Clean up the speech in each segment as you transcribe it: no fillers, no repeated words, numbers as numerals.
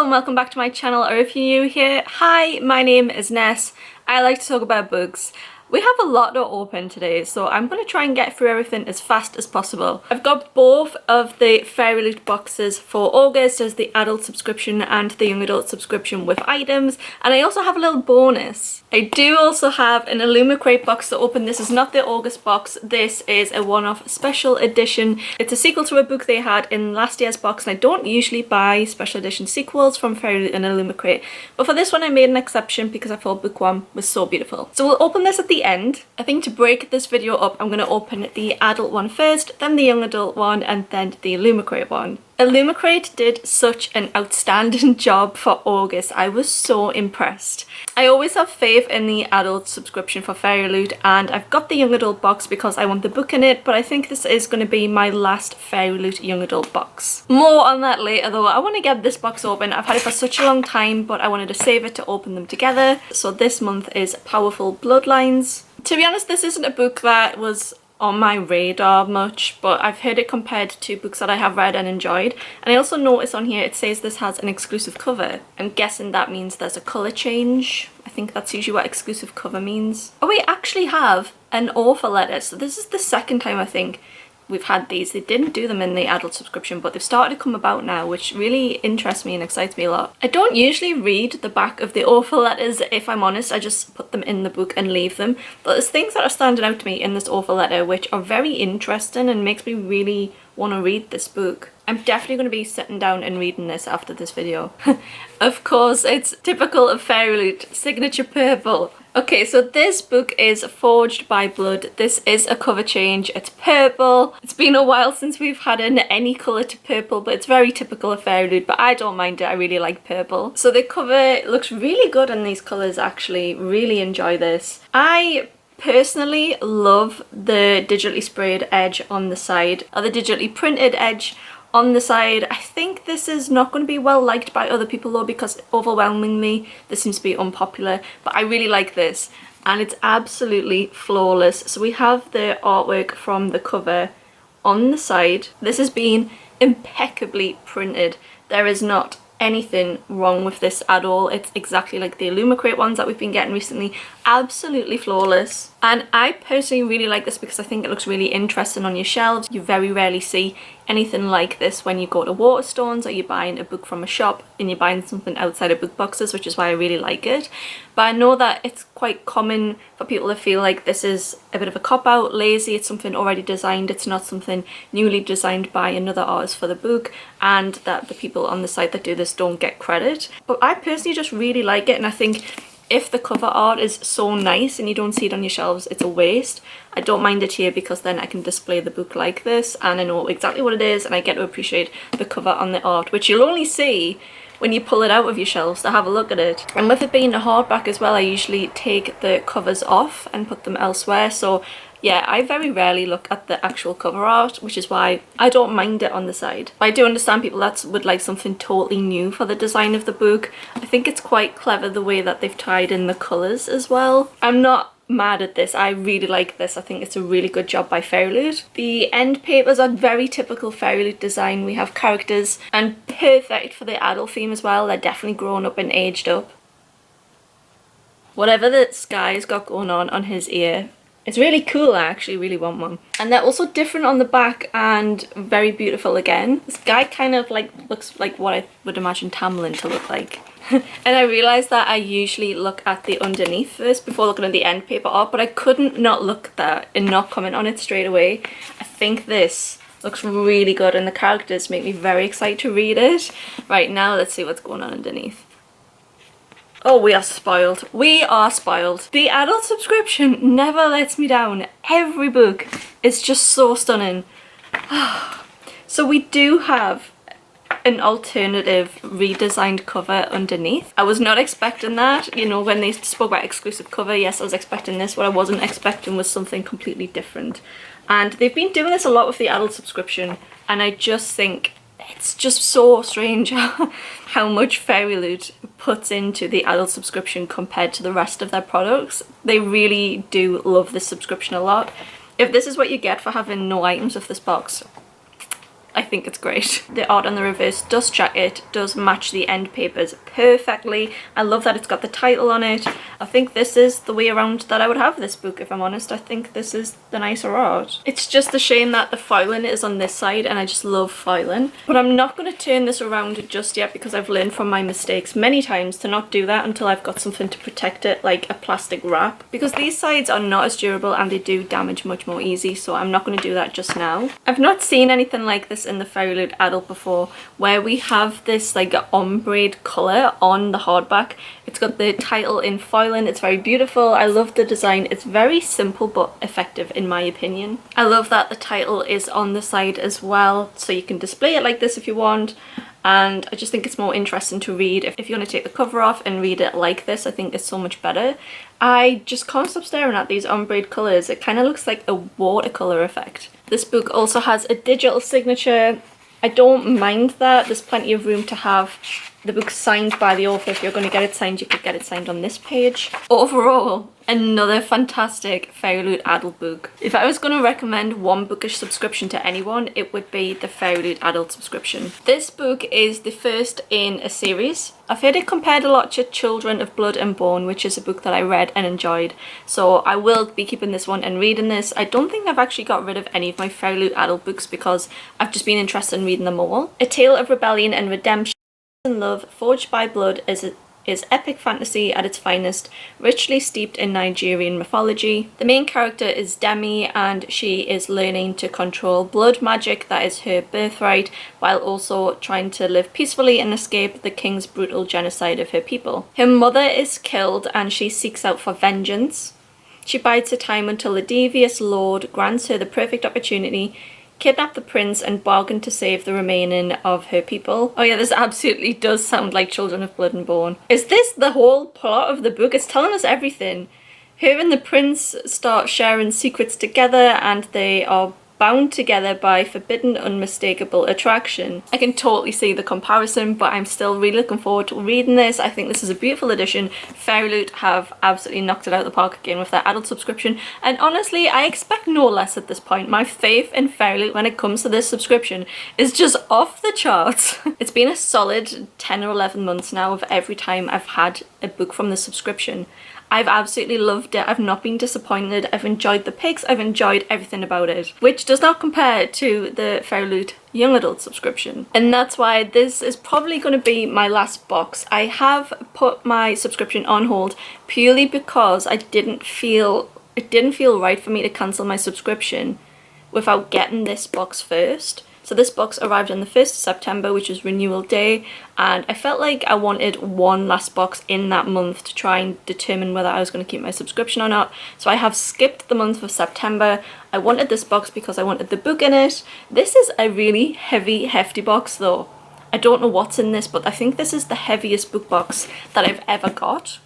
Hello and welcome back to my channel, or if you're new here, hi, my name is Ness. I like to talk about books. We have a lot to open today, so I'm going to try and get through everything as fast as possible. I've got both of the Fairyloot boxes for August as the adult subscription and the young adult subscription with items, and I also have a little bonus. I do also have an Illumicrate box to open. This is not the August box, this is a one-off special edition. It's a sequel to a book they had in last year's box, and I don't usually buy special edition sequels from Fairyloot and Illumicrate, but for this one I made an exception because I thought book one was so beautiful. So we'll open this at the end. I think to break this video up, I'm going to open the adult one first, then the young adult one, and then the Illumicrate one. Illumicrate did such an outstanding job for August. I was so impressed. I always have faith in the adult subscription for Fairyloot, and I've got the young adult box because I want the book in it, but I think this is going to be my last Fairyloot young adult box. More on that later though. I want to get this box open. I've had it for such a long time, but I wanted to save it to open them together. So this month is Powerful Bloodlines. To be honest, this isn't a book that was on my radar much, but I've heard it compared to books that I have read and enjoyed. And I also noticed on here it says this has an exclusive cover. I'm guessing that means there's a colour change. I think that's usually what exclusive cover means. Oh, we actually have an author letter. So this is the second time I think we've had these. They didn't do them in the adult subscription, but they've started to come about now, which really interests me and excites me a lot. I don't usually read the back of the author letters, if I'm honest. I just put them in the book and leave them. But there's things that are standing out to me in this author letter which are very interesting and makes me really want to read this book. I'm definitely going to be sitting down and reading this after this video. Of course, it's typical of Fairyloot, signature purple. Okay, so this book is Forged by Blood. This is a cover change. It's purple. It's been a while since we've had any colour to purple, but it's very typical of Fairyloot, but I don't mind it. I really like purple. So the cover looks really good in these colours, actually. Really enjoy this. I personally love the digitally sprayed edge on the side, or the digitally printed edge on the side. I think this is not going to be well liked by other people though, because overwhelmingly this seems to be unpopular, but I really like this and it's absolutely flawless. So we have the artwork from the cover on the side. This has been impeccably printed. There is not anything wrong with this at all. It's exactly like the Illumicrate ones that we've been getting recently. Absolutely flawless. And I personally really like this because I think it looks really interesting on your shelves. You very rarely see anything like this when you go to Waterstones or you're buying a book from a shop and you're buying something outside of book boxes, which is why I really like it. But I know that it's quite common for people to feel like this is a bit of a cop-out, lazy, it's something already designed, it's not something newly designed by another artist for the book, and that the people on the site that do this don't get credit. But I personally just really like it, and I think if the cover art is so nice and you don't see it on your shelves, it's a waste. I don't mind it here because then I can display the book like this and I know exactly what it is, and I get to appreciate the cover on the art, which you'll only see when you pull it out of your shelves to have a look at it. And with it being a hardback as well, I usually take the covers off and put them elsewhere. So yeah, I very rarely look at the actual cover art, which is why I don't mind it on the side. But I do understand people that would like something totally new for the design of the book. I think it's quite clever the way that they've tied in the colours as well. I'm not mad at this. I really like this. I think it's a really good job by Fairyloot. The end papers are very typical Fairyloot design. We have characters, and perfect for the adult theme as well. They're definitely grown up and aged up. Whatever this guy's got going on his ear, it's really cool. I actually really want one. And they're also different on the back and very beautiful again. This guy kind of looks like what I would imagine Tamlin to look like. And I realised that I usually look at the underneath first before looking at the end paper art, but I couldn't not look at that and not comment on it straight away. I think this looks really good and the characters make me very excited to read it. Right, now let's see what's going on underneath. Oh, we are spoiled. We are spoiled. The adult subscription never lets me down. Every book is just so stunning. So we do have an alternative redesigned cover underneath. I was not expecting that. You know, when they spoke about exclusive cover, yes, I was expecting this. What I wasn't expecting was something completely different. And they've been doing this a lot with the adult subscription, and I just think it's just so strange how much Fairyloot puts into the adult subscription compared to the rest of their products. They really do love this subscription a lot. If this is what you get for having no items of this box, I think it's great. The art on the reverse dust jacket does match the end papers perfectly. I love that it's got the title on it. I think this is the way around that I would have this book, if I'm honest. I think this is the nicer art. It's just a shame that the filing is on this side, and I just love filing. But I'm not going to turn this around just yet because I've learned from my mistakes many times to not do that until I've got something to protect it, like a plastic wrap. Because these sides are not as durable and they do damage much more easy, so I'm not going to do that just now. I've not seen anything like this in the Fairyloot Adult before, where we have this like ombre colour on the hardback. It's got the title in foiling. It's very beautiful. I love the design. It's very simple but effective in my opinion. I love that the title is on the side as well, so you can display it like this if you want. And I just think it's more interesting to read. If you want to take the cover off and read it like this, I think it's so much better. I just can't stop staring at these ombre colours. It kind of looks like a watercolour effect. This book also has a digital signature. I don't mind that. There's plenty of room to have the book signed by the author. If you're going to get it signed, you could get it signed on this page. Overall, another fantastic Fairyloot Adult book. If I was going to recommend one bookish subscription to anyone, it would be the Fairyloot Adult subscription. This book is the first in a series. I've heard it compared a lot to Children of Blood and Bone, which is a book that I read and enjoyed. So I will be keeping this one and reading this. I don't think I've actually got rid of any of my Fairyloot Adult books because I've just been interested in reading them all. A tale of rebellion and redemption and love forged by blood is epic fantasy at its finest, richly steeped in Nigerian mythology. The main character is Demi, and she is learning to control blood magic that is her birthright, while also trying to live peacefully and escape the king's brutal genocide of her people. Her mother is killed and she seeks out for vengeance. She bides her time until the devious lord grants her the perfect opportunity, kidnap the prince and bargain to save the remaining of her people. Oh yeah, this absolutely does sound like Children of Blood and Bone. Is this the whole plot of the book? It's telling us everything. Her and the prince start sharing secrets together, and they are bound together by forbidden, unmistakable attraction. I can totally see the comparison, but I'm still really looking forward to reading this. I think this is a beautiful edition. Fairyloot have absolutely knocked it out of the park again with their adult subscription, and honestly, I expect no less at this point. My faith in Fairyloot when it comes to this subscription is just off the charts. It's been a solid 10 or 11 months now of every time I've had a book from the subscription. I've absolutely loved it. I've not been disappointed. I've enjoyed the pics. I've enjoyed everything about it, which does not compare to the Fairyloot Young Adult subscription. And that's why this is probably going to be my last box. I have put my subscription on hold purely because it didn't feel right for me to cancel my subscription without getting this box first. So this box arrived on the 1st of September, which was renewal day, and I felt like I wanted one last box in that month to try and determine whether I was going to keep my subscription or not. So I have skipped the month of September. I wanted this box because I wanted the book in it. This is a really heavy, hefty box though. I don't know what's in this, but I think this is the heaviest book box that I've ever got.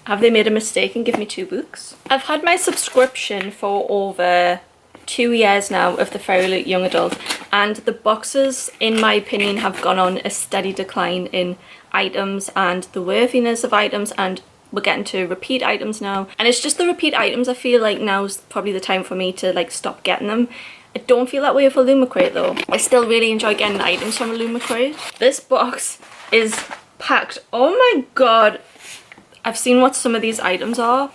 Have they made a mistake and give me 2 books? I've had my subscription for over 2 years now of the Fairyloot Young Adult, and the boxes, in my opinion, have gone on a steady decline in items and the worthiness of items, and we're getting to repeat items now. And it's just the repeat items I feel like now's probably the time for me to like stop getting them. I don't feel that way for Lumicrate though. I still really enjoy getting items from a Lumicrate. This box is packed. Oh my god. I've seen what some of these items are.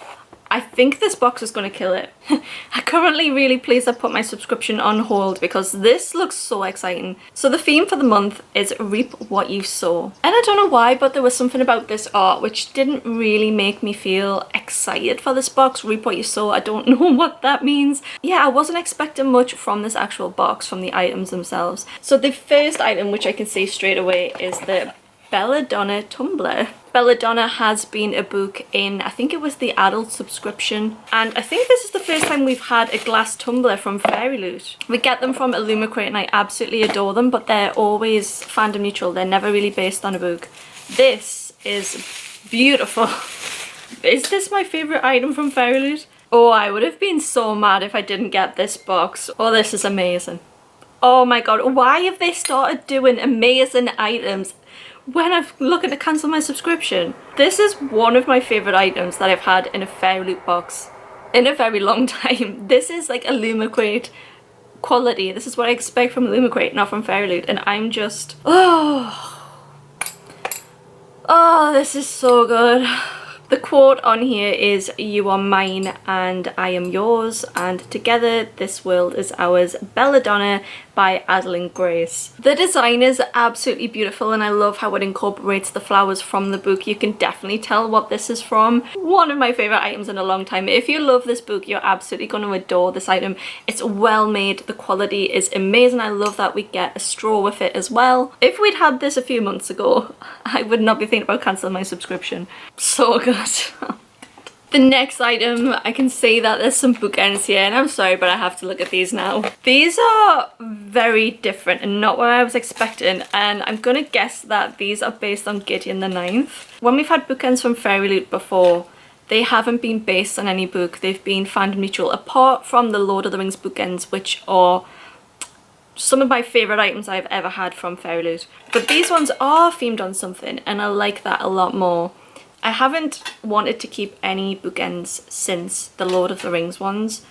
I think this box is going to kill it. I'm currently really pleased I put my subscription on hold because this looks so exciting. So the theme for the month is Reap What You Sow. And I don't know why, but there was something about this art which didn't really make me feel excited for this box. Reap What You Sow, I don't know what that means. Yeah, I wasn't expecting much from this actual box, from the items themselves. So the first item, which I can see straight away, is the Belladonna tumbler. Belladonna has been a book in, I think it was the adult subscription, and I think this is the first time we've had a glass tumbler from Fairyloot. We get them from Illumicrate and I absolutely adore them, but they're always fandom neutral. They're never really based on a book. This is beautiful. Is this my favourite item from Fairyloot? Oh, I would have been so mad if I didn't get this box. Oh, this is amazing. Oh my god, why have they started doing amazing items when I'm looking to cancel my subscription? This is one of my favourite items that I've had in a Fairyloot box in a very long time. This is like a Lumicrate quality. This is what I expect from Illumicrate, not from Fairyloot, and I'm just, oh, this is so good. The quote on here is, "You are mine and I am yours, and together this world is ours. Belladonna" by Adeline Grace. The design is absolutely beautiful, and I love how it incorporates the flowers from the book. You can definitely tell what this is from. One of my favorite items in a long time. If you love this book, you're absolutely going to adore this item. It's well made. The quality is amazing. I love that we get a straw with it as well. If we'd had this a few months ago, I would not be thinking about cancelling my subscription. So good. The next item, I can see that there's some bookends here, and I'm sorry, but I have to look at these now. These are very different and not what I was expecting, and I'm gonna guess that these are based on Gideon the Ninth. When we've had bookends from Fairyloot before, they haven't been based on any book. They've been fandom neutral, apart from the Lord of the Rings bookends, which are some of my favourite items I've ever had from Fairyloot. But these ones are themed on something, and I like that a lot more. I haven't wanted to keep any bookends since the Lord of the Rings ones,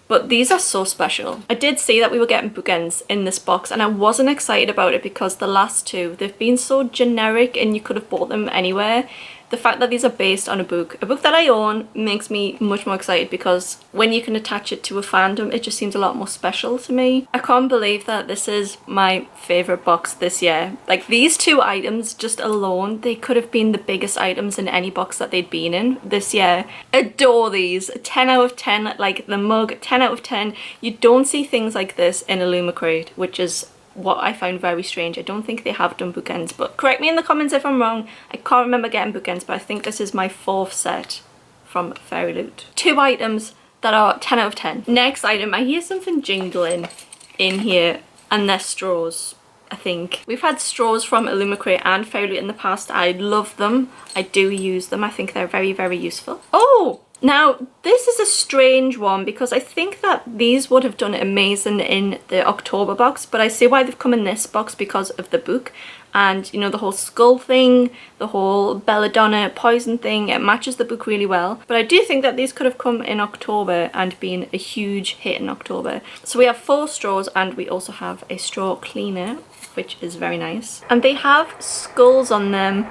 but these are so special. I did see that we were getting bookends in this box, and I wasn't excited about it because the last two, they've been so generic and you could have bought them anywhere. The fact that these are based on a book that I own, makes me much more excited, because when you can attach it to a fandom, it just seems a lot more special to me. I can't believe that this is my favourite box this year. Like, these two items just alone, they could have been the biggest items in any box that they'd been in this year. Adore these. 10 out of 10, like the mug, 10 out of 10. You don't see things like this in Illumicrate, which is what I found very strange. I don't think they have done bookends, but correct me in the comments if I'm wrong. I can't remember getting bookends, but I think this is my 4th set from Fairyloot. 2 items that are 10 out of 10. Next item, I hear something jingling in here, and they're straws, I think. We've had straws from Illumicrate and Fairyloot in the past. I love them. I do use them. I think they're very, very useful. Oh! Now, this is a strange one, because I think that these would have done amazing in the October box, but I see why they've come in this box because of the book. And, you know, the whole skull thing, the whole belladonna poison thing, it matches the book really well. But I do think that these could have come in October and been a huge hit in October. So we have 4 straws, and we also have a straw cleaner, which is very nice. And they have skulls on them,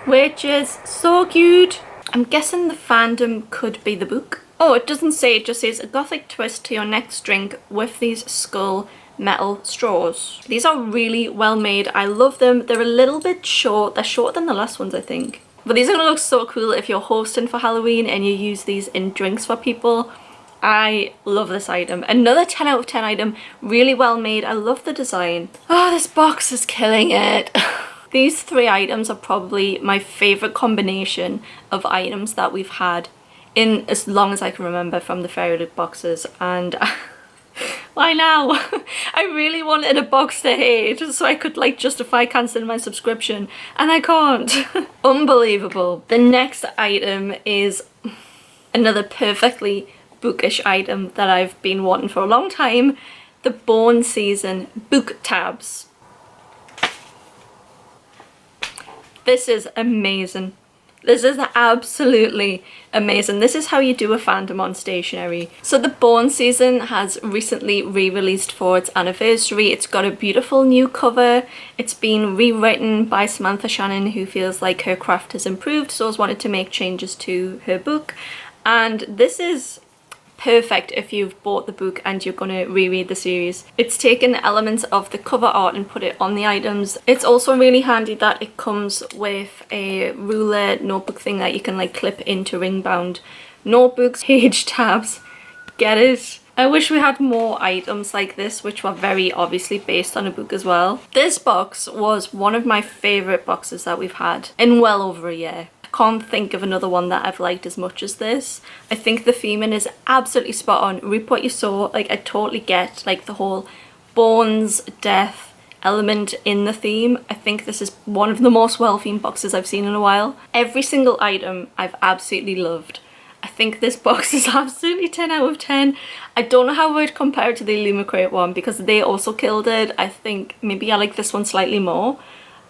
which is so cute. I'm guessing the fandom could be the book. Oh, it doesn't say, it just says a gothic twist to your next drink with these skull metal straws. These are really well made. I love them. They're a little bit short. They're shorter than the last ones, I think. But these are gonna look so cool if you're hosting for Halloween and you use these in drinks for people. I love this item. Another 10 out of 10 item. Really well made. I love the design. Oh, this box is killing it. These 3 items are probably my favourite combination of items that we've had in as long as I can remember from the Fairyloot boxes, and why now? I really wanted a box to hate so I could like justify cancelling my subscription, and I can't. Unbelievable. The next item is another perfectly bookish item that I've been wanting for a long time. The Born Season book tabs. This is amazing. This is absolutely amazing. This is how you do a fandom on stationery. So the Born Season has recently re-released for its anniversary. It's got a beautiful new cover. It's been rewritten by Samantha Shannon, who feels like her craft has improved, so has wanted to make changes to her book. And this is perfect if you've bought the book and you're gonna reread the series. It's taken elements of the cover art and put it on the items. It's also really handy that it comes with a ruler notebook thing that you can like clip into ring bound notebooks. Page tabs, get it? I wish we had more items like this, which were very obviously based on a book as well. This box was one of my favourite boxes that we've had in well over a year. Can't think of another one that I've liked as much as this. I think the theming is absolutely spot on. Reap what you sow. Like, I totally get like the whole bones, death element in the theme. I think this is one of the most well-themed boxes I've seen in a while. Every single item I've absolutely loved. I think this box is absolutely 10 out of 10. I don't know how I would compare it to the Illumicrate one because they also killed it. I think maybe I like this one slightly more.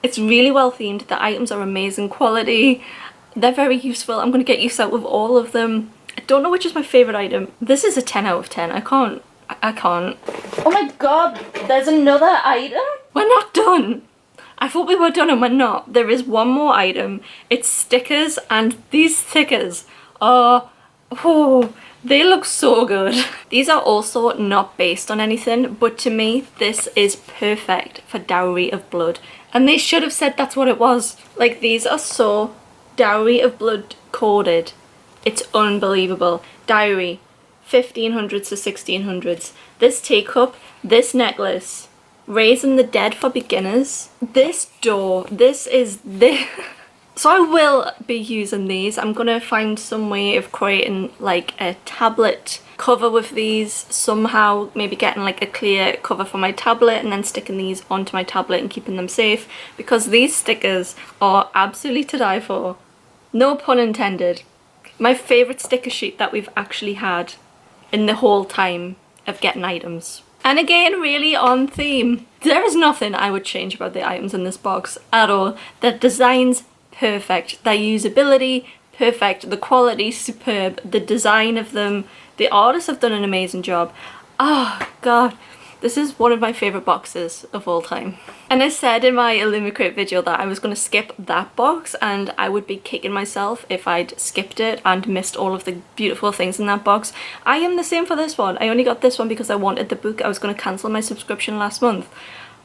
It's really well themed. The items are amazing quality. They're very useful. I'm going to get used out with all of them. I don't know which is my favourite item. This is a 10 out of 10. I can't I can't. Oh my god, there's another item? We're not done. I thought we were done and we're not. There is one more item. It's stickers, and these stickers are, oh, they look so good. These are also not based on anything, but to me, this is perfect for Dowry of Blood. And they should have said that's what it was. Like, these are so Dowry of Blood coded. It's unbelievable. Diary, 1500s to 1600s. This teacup, this necklace, Raising the Dead for beginners. This door, this is this. So I will be using these. I'm gonna find some way of creating like a tablet cover with these somehow, maybe getting like a clear cover for my tablet and then sticking these onto my tablet and keeping them safe, because these stickers are absolutely to die for. No pun intended. My favourite sticker sheet that we've actually had in the whole time of getting items. And again, really on theme. There is nothing I would change about the items in this box at all. The design's perfect. Their usability, perfect. The quality, superb. The design of them. The artists have done an amazing job. Oh, God. This is one of my favourite boxes of all time. And I said in my Illumicrate video that I was going to skip that box, and I would be kicking myself if I'd skipped it and missed all of the beautiful things in that box. I am the same for this one. I only got this one because I wanted the book. I was going to cancel my subscription last month.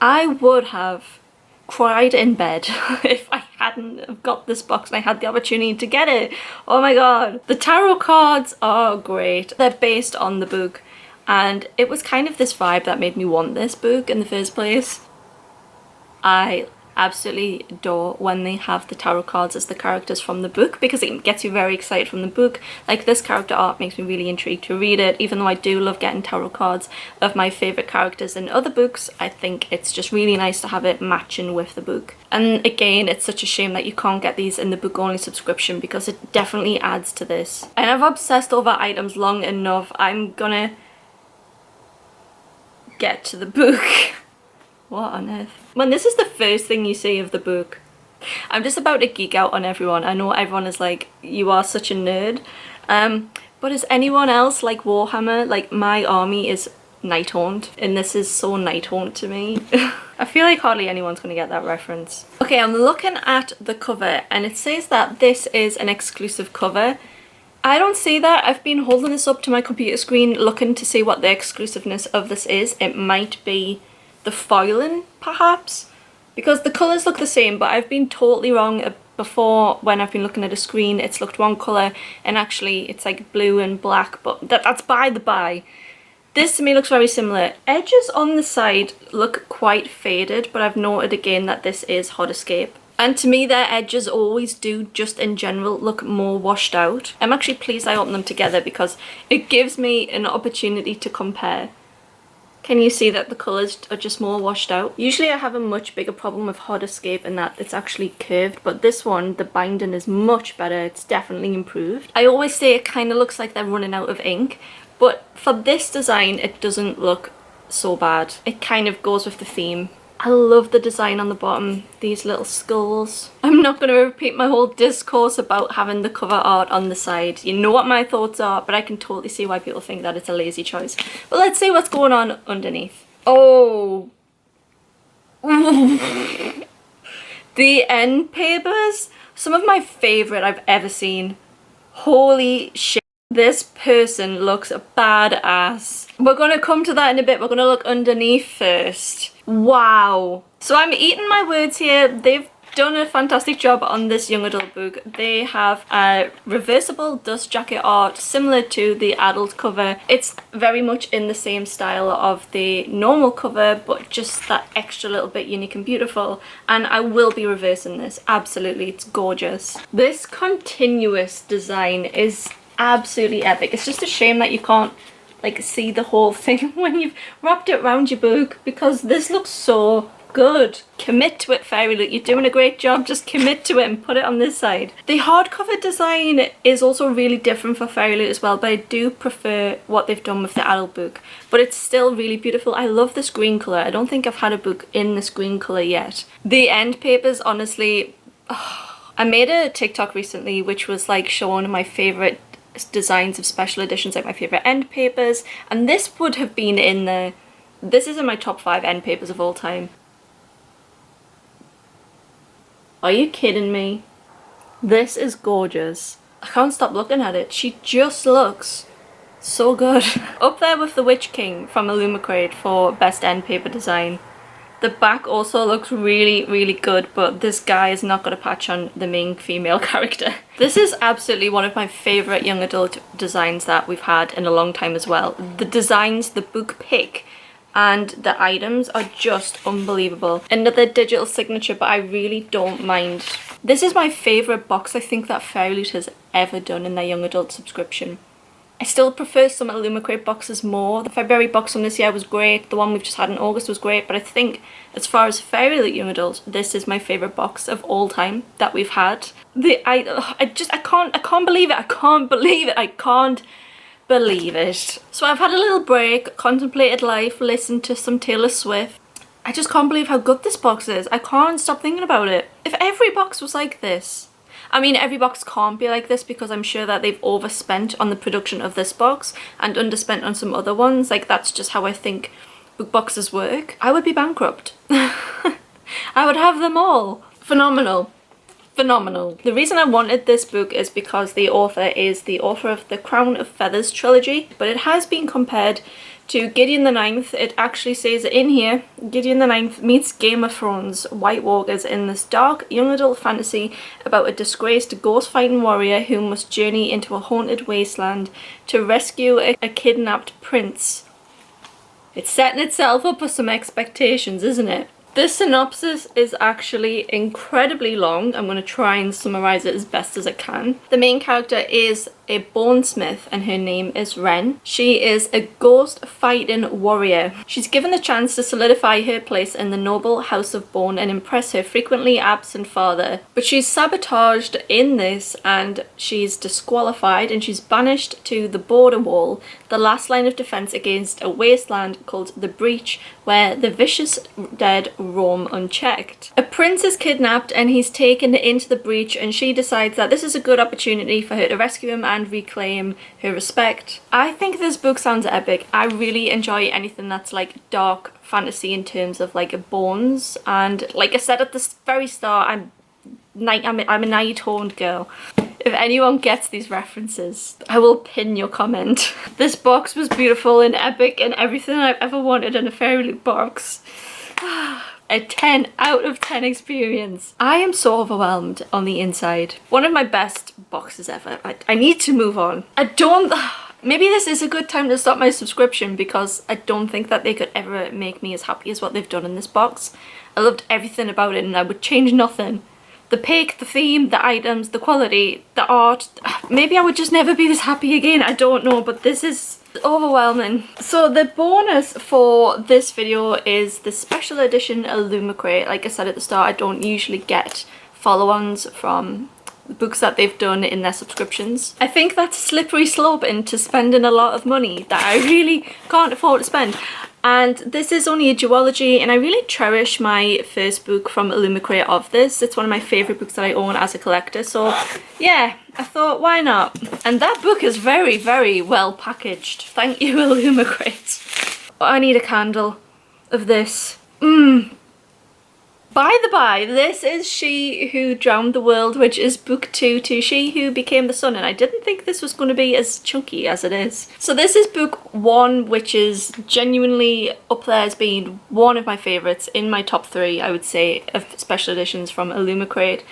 I would have cried in bed if I hadn't have got this box and I had the opportunity to get it. Oh my god. The tarot cards are great. They're based on the book. And it was kind of this vibe that made me want this book in the first place. I absolutely adore when they have the tarot cards as the characters from the book, because it gets you very excited from the book. Like, this character art makes me really intrigued to read it, even though I do love getting tarot cards of my favourite characters in other books. I think it's just really nice to have it matching with the book. And again, it's such a shame that you can't get these in the book only subscription, because it definitely adds to this. And I've obsessed over items long enough. I'm gonna get to the book. What on earth? When this is the first thing you see of the book, I'm just about to geek out on everyone. I know everyone is like, you are such a nerd. But is anyone else like Warhammer? Like, my army is Nighthaunt, and this is so Nighthaunt to me. I feel like hardly anyone's gonna get that reference. Okay, I'm looking at the cover and it says that this is an exclusive cover. I don't see that. I've been holding this up to my computer screen looking to see what the exclusiveness of this is. It might be the foiling, perhaps, because the colours look the same, but I've been totally wrong before. When I've been looking at a screen, it's looked one colour and actually it's like blue and black, but that's by the by. This to me looks very similar. Edges on the side look quite faded, but I've noted again that this is Hot Escape. And to me, their edges always do, just in general, look more washed out. I'm actually pleased I opened them together because it gives me an opportunity to compare. Can you see that the colours are just more washed out? Usually I have a much bigger problem with Hot Escape in that it's actually curved, but this one, the binding is much better. It's definitely improved. I always say it kind of looks like they're running out of ink, but for this design, it doesn't look so bad. It kind of goes with the theme. I love the design on the bottom, these little skulls. I'm not going to repeat my whole discourse about having the cover art on the side. You know what my thoughts are, but I can totally see why people think that it's a lazy choice. But let's see what's going on underneath. Oh. The end papers. Some of my favourite I've ever seen. Holy shit. This person looks badass. We're going to come to that in a bit. We're going to look underneath first. Wow. So I'm eating my words here. They've done a fantastic job on this young adult book. They have a reversible dust jacket art similar to the adult cover. It's very much in the same style of the normal cover, but just that extra little bit unique and beautiful. And I will be reversing this. Absolutely. It's gorgeous. This continuous design is absolutely epic. It's just a shame that you can't like see the whole thing when you've wrapped it around your book, because this looks so good. Commit to it, Fairyloot. You're doing a great job. Just commit to it and put it on this side. The hardcover design is also really different for Fairyloot as well, but I do prefer what they've done with the adult book. But it's still really beautiful. I love this green colour. I don't think I've had a book in this green colour yet. The end papers, honestly, I made a TikTok recently which was like showing my favourite designs of special editions, like my favourite end papers, and this would have been in the... This is in my top 5 end papers of all time. Are you kidding me? This is gorgeous. I can't stop looking at it. She just looks so good. Up there with The Witch King from Illumicrate for best end paper design. The back also looks really, really good, but this guy has not got a patch on the main female character. This is absolutely one of my favourite young adult designs that we've had in a long time as well. The designs, the book pick, and the items are just unbelievable. Another digital signature, but I really don't mind. This is my favourite box I think that Fairyloot has ever done in their young adult subscription. I still prefer some Illumicrate boxes more. The February box from this year was great, the one we've just had in August was great, but I think as far as Fairyloot young adult, this is my favourite box of all time that we've had. I can't believe it, I can't believe it, I can't believe it. So I've had a little break, contemplated life, listened to some Taylor Swift. I just can't believe how good this box is. I can't stop thinking about it. If every box was like this, I mean every box can't be like this because I'm sure that they've overspent on the production of this box and underspent on some other ones, like that's just how I think book boxes work. I would be bankrupt. I would have them all. Phenomenal. Phenomenal. The reason I wanted this book is because the author is the author of the Crown of Feathers trilogy, but it has been compared to Gideon the Ninth. It actually says in here, Gideon the Ninth meets Game of Thrones White Walkers in this dark young adult fantasy about a disgraced ghost-fighting warrior who must journey into a haunted wasteland to rescue a kidnapped prince. It's setting itself up for some expectations, isn't it? This synopsis is actually incredibly long. I'm going to try and summarise it as best as I can. The main character is a bonesmith and her name is Ren. She is a ghost fighting warrior. She's given the chance to solidify her place in the noble house of Bone and impress her frequently absent father. But she's sabotaged in this and she's disqualified and she's banished to the border wall, the last line of defence against a wasteland called the Breach, where the vicious dead roam unchecked. A prince is kidnapped and he's taken into the Breach, and she decides that this is a good opportunity for her to rescue him and reclaim her respect. I think this book sounds epic. I really enjoy anything that's like dark fantasy in terms of like bones, and like I said at the very start, I'm a night-toned girl. If anyone gets these references, I will pin your comment. This box was beautiful and epic and everything I've ever wanted in a Fairyloot box. A 10 out of 10 experience. I am so overwhelmed on the inside. One of my best boxes ever. I need to move on. Maybe this is a good time to stop my subscription because I don't think that they could ever make me as happy as what they've done in this box. I loved everything about it and I would change nothing. The pick, the theme, the items, the quality, the art. Maybe I would just never be this happy again, I don't know, but this is overwhelming. So the bonus for this video is the special edition Illumicrate. Like I said at the start, I don't usually get follow-ons from books that they've done in their subscriptions. I think that's a slippery slope into spending a lot of money that I really can't afford to spend. And this is only a duology, and I really cherish my first book from Illumicrate of this. It's one of my favourite books that I own as a collector, so yeah, I thought why not? And that book is very, very well packaged. Thank you, Illumicrate. I need a candle of this. By the by, this is She Who Drowned the World, which is book 2 to She Who Became the Sun, and I didn't think this was going to be as chunky as it is. So this is book 1, which is genuinely up there as being one of my favourites, in my top 3, I would say, of special editions from Illumicrate.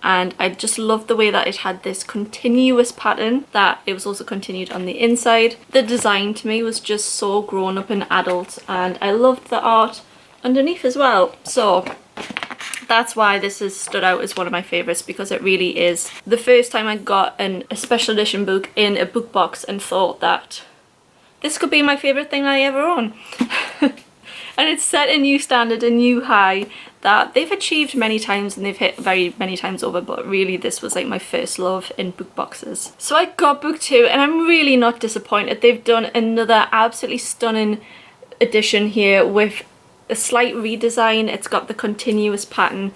And I just loved the way that it had this continuous pattern, that it was also continued on the inside. The design to me was just so grown up and adult, and I loved the art underneath as well. So that's why this has stood out as one of my favourites, because it really is the first time I got a special edition book in a book box and thought that this could be my favourite thing I ever own. And it's set a new standard, a new high that they've achieved many times and they've hit very many times over, but really this was like my first love in book boxes. So I got book 2 and I'm really not disappointed. They've done another absolutely stunning edition here with a slight redesign. It's got the continuous pattern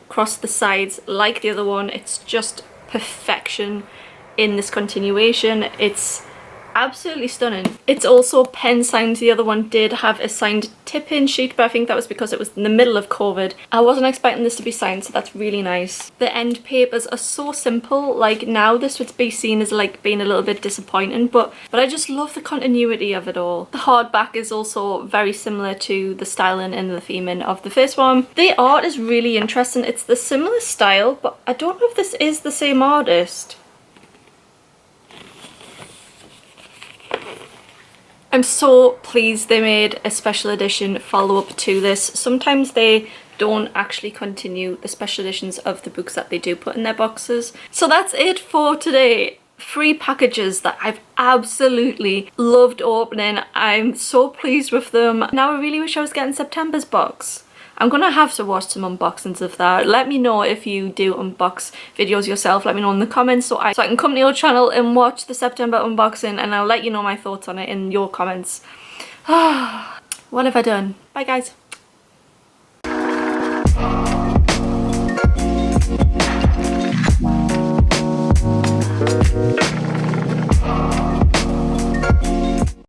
across the sides like the other one. It's just perfection. in this continuation. It's absolutely stunning. It's also pen signed. The other one did have a signed tip-in sheet, but I think that was because it was in the middle of COVID. I wasn't expecting this to be signed, so that's really nice. The end papers are so simple. Like, now this would be seen as like being a little bit disappointing, but I just love the continuity of it all. The hardback is also very similar to the styling and the theming of the first one. The art is really interesting. It's the similar style, but I don't know if this is the same artist. I'm so pleased they made a special edition follow-up to this. Sometimes they don't actually continue the special editions of the books that they do put in their boxes. So that's it for today. 3 packages that I've absolutely loved opening. I'm so pleased with them. Now I really wish I was getting September's box. I'm gonna have to watch some unboxings of that. Let me know if you do unbox videos yourself. Let me know in the comments so I can come to your channel and watch the September unboxing, and I'll let you know my thoughts on it in your comments. What have I done? Bye guys.